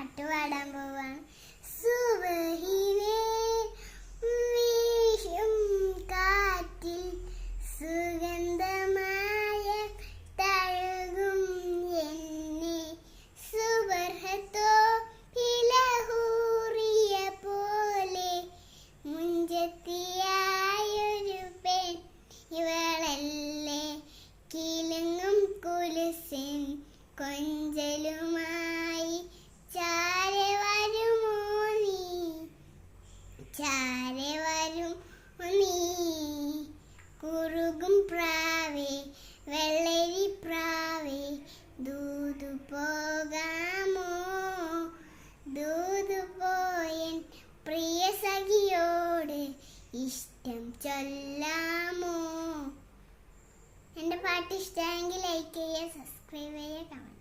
പാട്ട് പാടാൻ പോവാണ്. സുബഹിനെ വീശും കാറ്റിൽ സുഗന്ധമായ തഴുകും എന്നെ സുബർഹത്തോ ഇലഹൂറിയ പോലെ മുഞ്ചത്തിയായൊരു പെൺ ഇവളല്ലേ കിലുങ്ങും കുലുസിൻ കൊഞ്ചലുമായി ചാരെ വരുമോ നീ കുറുകും പ്രാവേ വെള്ളരി പ്രാവേ ദൂതു പോകാമോ ദൂതു പോയൻ പ്രിയ സഖിയോട് ഇഷ്ടം ചൊല്ലാമോ. എൻ്റെ പാട്ട് ഇഷ്ടമെങ്കിൽ ലൈക്ക് ചെയ്യുക, സബ്സ്ക്രൈബ് ചെയ്യുക, കമൻറ്റ്